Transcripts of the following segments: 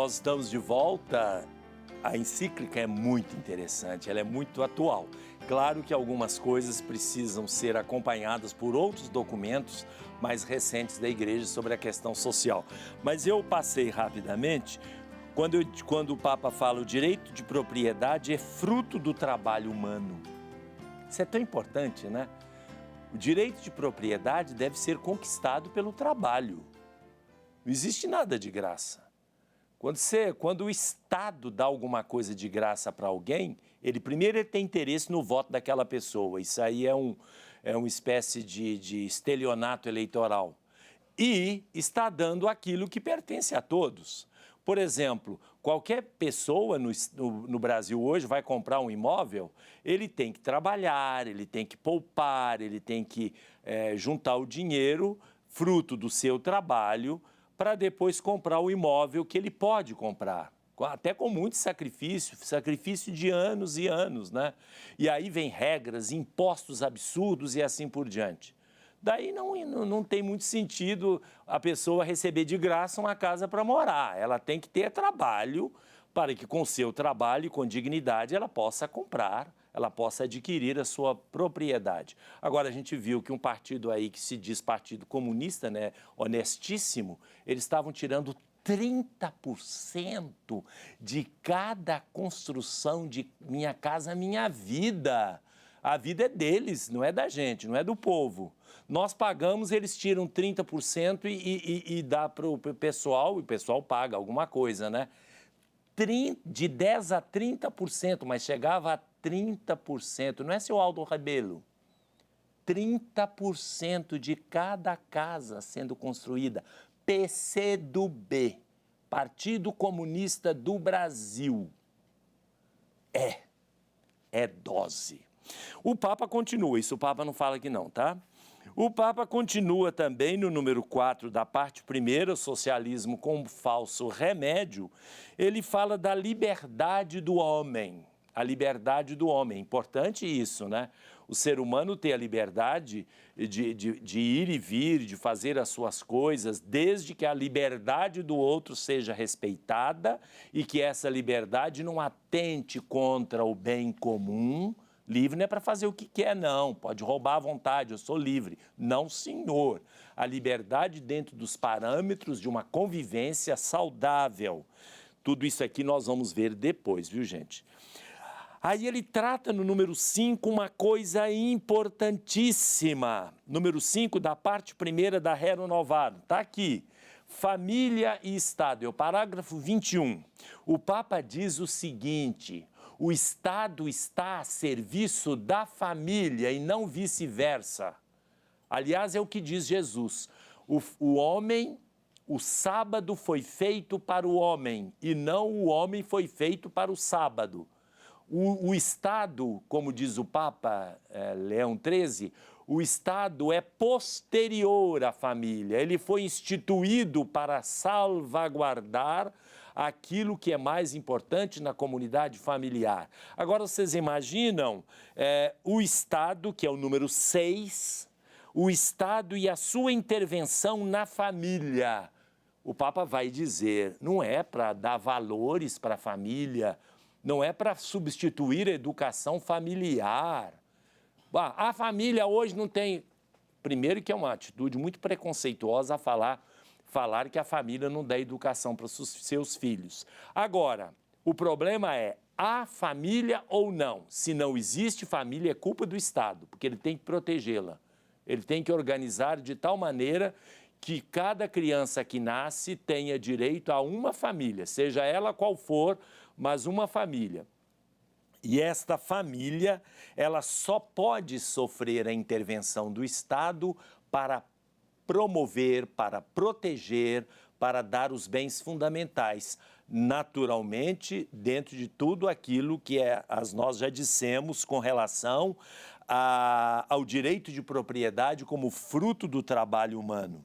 nós estamos de volta. A encíclica é muito interessante, ela é muito atual. Claro que algumas coisas precisam ser acompanhadas por outros documentos mais recentes da Igreja sobre a questão social. Mas eu passei rapidamente, quando o Papa fala o direito de propriedade é fruto do trabalho humano. Isso é tão importante, né? O direito de propriedade deve ser conquistado pelo trabalho. Não existe nada de graça. Quando o Estado dá alguma coisa de graça para alguém, ele tem interesse no voto daquela pessoa. Isso aí é uma espécie de estelionato eleitoral. E está dando aquilo que pertence a todos. Por exemplo, qualquer pessoa no Brasil hoje vai comprar um imóvel, ele tem que trabalhar, ele tem que poupar, ele tem que juntar o dinheiro, fruto do seu trabalho, para depois comprar o imóvel que ele pode comprar, até com muito sacrifício de anos e anos, né? E aí vem regras, impostos absurdos e assim por diante. Daí não tem muito sentido a pessoa receber de graça uma casa para morar. Ela tem que ter trabalho para que com seu trabalho e com dignidade ela possa comprar, ela possa adquirir a sua propriedade. Agora, a gente viu que um partido aí que se diz Partido Comunista, né, honestíssimo, eles estavam tirando 30% de cada construção de Minha Casa Minha Vida. A vida é deles, não é da gente, não é do povo. Nós pagamos, eles tiram 30% e dá para o pessoal, e o pessoal paga alguma coisa, né? De 10% a 30%, mas chegava a 30%, não é, seu Aldo Rebelo? 30% de cada casa sendo construída. PCdoB, Partido Comunista do Brasil. É dose. O Papa continua, isso o Papa não fala aqui não, tá? O Papa continua também no número 4 da parte primeira, socialismo como falso remédio. Ele fala da liberdade do homem. A liberdade do homem, importante isso, né? O ser humano ter a liberdade de ir e vir, de fazer as suas coisas, desde que a liberdade do outro seja respeitada e que essa liberdade não atente contra o bem comum. Livre não é para fazer o que quer, não. Pode roubar à vontade, eu sou livre. Não, senhor. A liberdade dentro dos parâmetros de uma convivência saudável. Tudo isso aqui nós vamos ver depois, viu, gente? Aí ele trata no número 5 uma coisa importantíssima. Número 5 da parte primeira da Rerum Novarum. Está aqui. Família e Estado. É o parágrafo 21. O Papa diz o seguinte: o Estado está a serviço da família e não vice-versa. Aliás, é o que diz Jesus. O sábado foi feito para o homem e não o homem foi feito para o sábado. O Estado, como diz o Papa Leão XIII, o Estado é posterior à família. Ele foi instituído para salvaguardar aquilo que é mais importante na comunidade familiar. Agora, vocês imaginam o Estado, que é o número 6, o Estado e a sua intervenção na família. O Papa vai dizer, não é para dar valores para a família, não é para substituir a educação familiar. A família hoje não tem... Primeiro que é uma atitude muito preconceituosa a falar que a família não dá educação para os seus filhos. Agora, o problema é a família ou não. Se não existe família, é culpa do Estado, porque ele tem que protegê-la. Ele tem que organizar de tal maneira que cada criança que nasce tenha direito a uma família, seja ela qual for, mas uma família. E esta família, ela só pode sofrer a intervenção do Estado para promover, para proteger, para dar os bens fundamentais. Naturalmente, dentro de tudo aquilo que nós já dissemos com relação ao direito de propriedade como fruto do trabalho humano.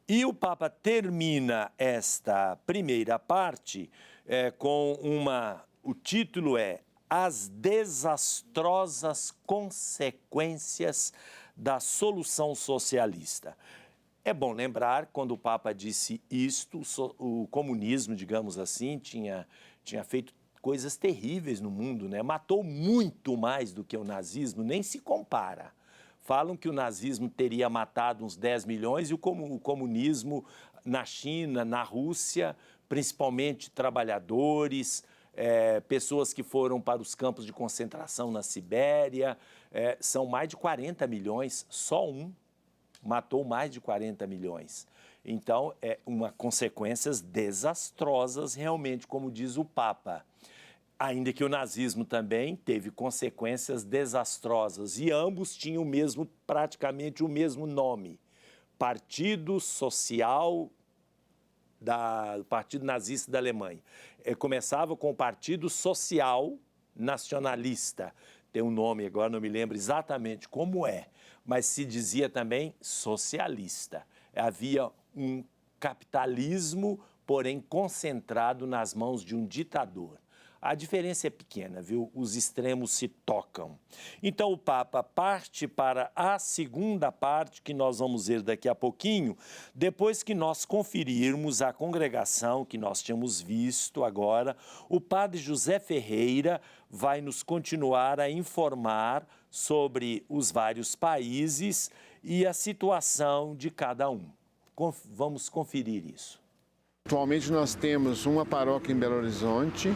E o Papa termina esta primeira parte com o título é As Desastrosas Consequências da Solução Socialista. É bom lembrar, quando o Papa disse isto, o comunismo, digamos assim, tinha feito coisas terríveis no mundo, né? Matou muito mais do que o nazismo, nem se compara. Falam que o nazismo teria matado uns 10 milhões e o comunismo na China, na Rússia, principalmente trabalhadores, pessoas que foram para os campos de concentração na Sibéria, são mais de 40 milhões, só um matou mais de 40 milhões. Então, consequências desastrosas, realmente, como diz o Papa. Ainda que o nazismo também teve consequências desastrosas, e ambos tinham praticamente o mesmo nome, Partido Social Partido Nazista da Alemanha. Começava com o Partido Social Nacionalista, tem um nome, agora não me lembro exatamente como mas se dizia também socialista. Havia um capitalismo, porém concentrado nas mãos de um ditador. A diferença é pequena, viu? Os extremos se tocam. Então, o Papa parte para a segunda parte, que nós vamos ver daqui a pouquinho, depois que nós conferirmos a congregação que nós tínhamos visto agora. O padre José Ferreira vai nos continuar a informar sobre os vários países e a situação de cada um. Vamos conferir isso. Atualmente nós temos uma paróquia em Belo Horizonte,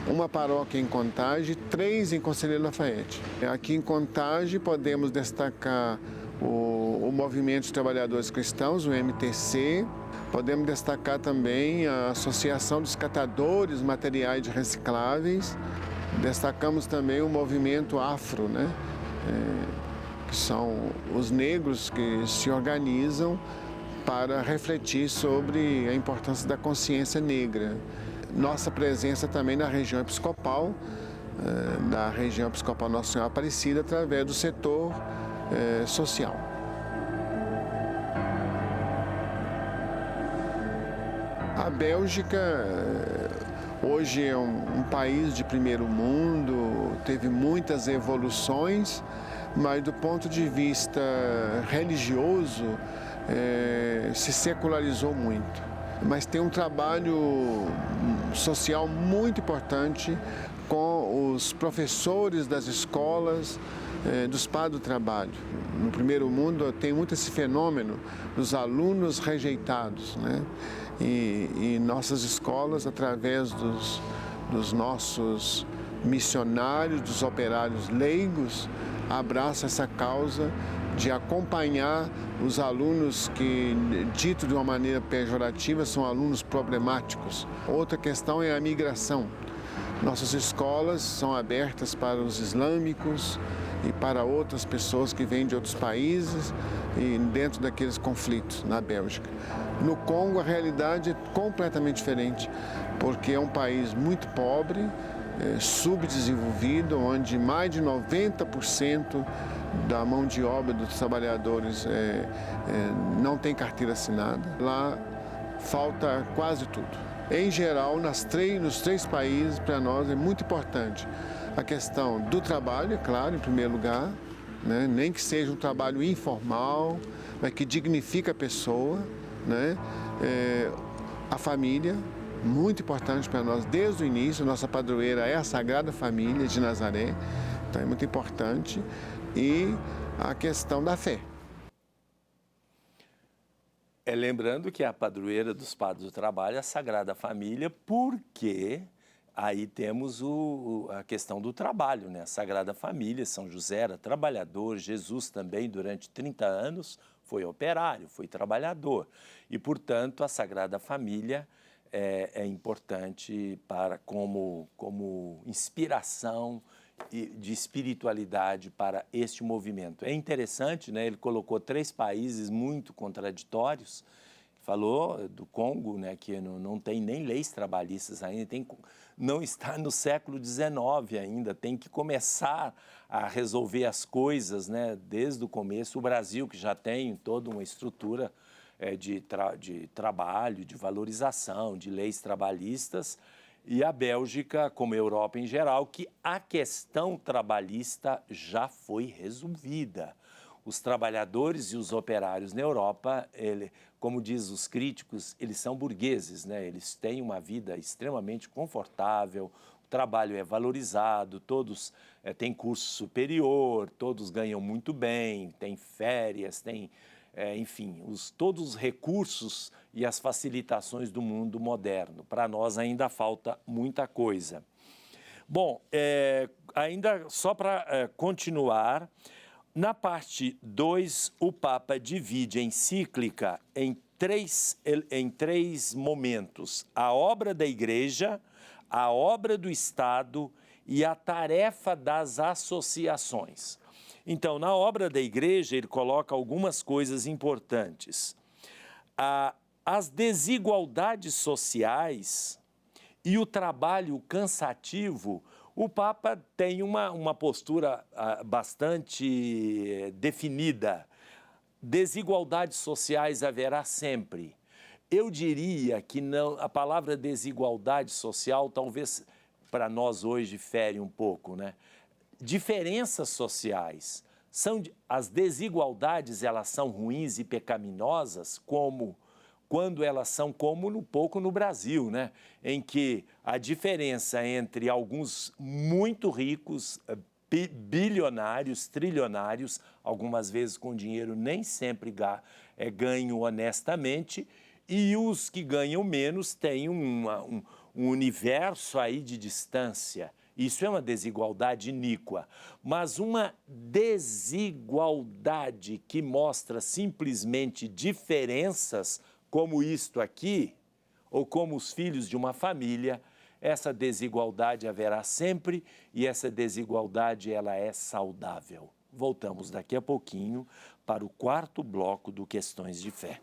uma paróquia em Contagem, 3 em Conselheiro Lafayette. Aqui em Contagem podemos destacar o Movimento de Trabalhadores Cristãos, o MTC. Podemos destacar também a Associação dos Catadores Materiais de Recicláveis. Destacamos também o movimento afro, né? Que são os negros que se organizam para refletir sobre a importância da consciência negra. Nossa presença também na região episcopal, Nossa Senhora Aparecida, através do setor social. A Bélgica hoje é um país de primeiro mundo, teve muitas evoluções, mas do ponto de vista religioso se secularizou muito. Mas tem um trabalho social muito importante com os professores das escolas, dos padres do trabalho. No primeiro mundo tem muito esse fenômeno dos alunos rejeitados, né? E nossas escolas, através dos nossos missionários, dos operários leigos, abraçam essa causa de acompanhar os alunos que, dito de uma maneira pejorativa, são alunos problemáticos. Outra questão é a migração. Nossas escolas são abertas para os islâmicos e para outras pessoas que vêm de outros países e dentro daqueles conflitos na Bélgica. No Congo, a realidade é completamente diferente, porque é um país muito pobre, subdesenvolvido, onde mais de 90% da mão de obra dos trabalhadores não tem carteira assinada. Lá falta quase tudo. Em geral, nos 3 países, para nós é muito importante a questão do trabalho, é claro, em primeiro lugar, né? Nem que seja um trabalho informal, mas que dignifica a pessoa, né? A família, muito importante para nós desde o início. Nossa padroeira é a Sagrada Família de Nazaré, então é muito importante. E a questão da fé. Lembrando que a padroeira dos padres do trabalho é a Sagrada Família, porque aí temos a questão do trabalho, né? A Sagrada Família, São José era trabalhador, Jesus também durante 30 anos foi operário, foi trabalhador. E, portanto, a Sagrada Família é importante como inspiração de espiritualidade para este movimento. É interessante, né? Ele colocou 3 países muito contraditórios. Falou do Congo, né, que não tem nem leis trabalhistas ainda, não está no século XIX ainda, tem que começar a resolver as coisas, né, desde o começo. O Brasil, que já tem toda uma estrutura de trabalho, de valorização, de leis trabalhistas, e a Bélgica, como a Europa em geral, que a questão trabalhista já foi resolvida. Os trabalhadores e os operários na Europa, como diz os críticos, eles são burgueses, né? Eles têm uma vida extremamente confortável, o trabalho é valorizado, todos têm curso superior, todos ganham muito bem, têm férias, têm, enfim, todos os recursos e as facilitações do mundo moderno. Para nós ainda falta muita coisa. Bom, ainda só para continuar, na parte 2, o Papa divide a encíclica em três momentos: a obra da Igreja, a obra do Estado e a tarefa das associações. Então, na obra da Igreja, ele coloca algumas coisas importantes. As desigualdades sociais e o trabalho cansativo. O Papa tem uma postura bastante definida. Desigualdades sociais haverá sempre. Eu diria que não, a palavra desigualdade social talvez para nós hoje difere um pouco, né? Diferenças sociais. As desigualdades, elas são ruins e pecaminosas quando elas são como um pouco no Brasil, né? Em que a diferença entre alguns muito ricos, bilionários, trilionários, algumas vezes com dinheiro nem sempre ganho honestamente, e os que ganham menos têm um universo aí de distância. Isso é uma desigualdade iníqua, mas uma desigualdade que mostra simplesmente diferenças, como isto aqui, ou como os filhos de uma família, essa desigualdade haverá sempre e essa desigualdade ela é saudável. Voltamos daqui a pouquinho para o 4º bloco do Questões de Fé.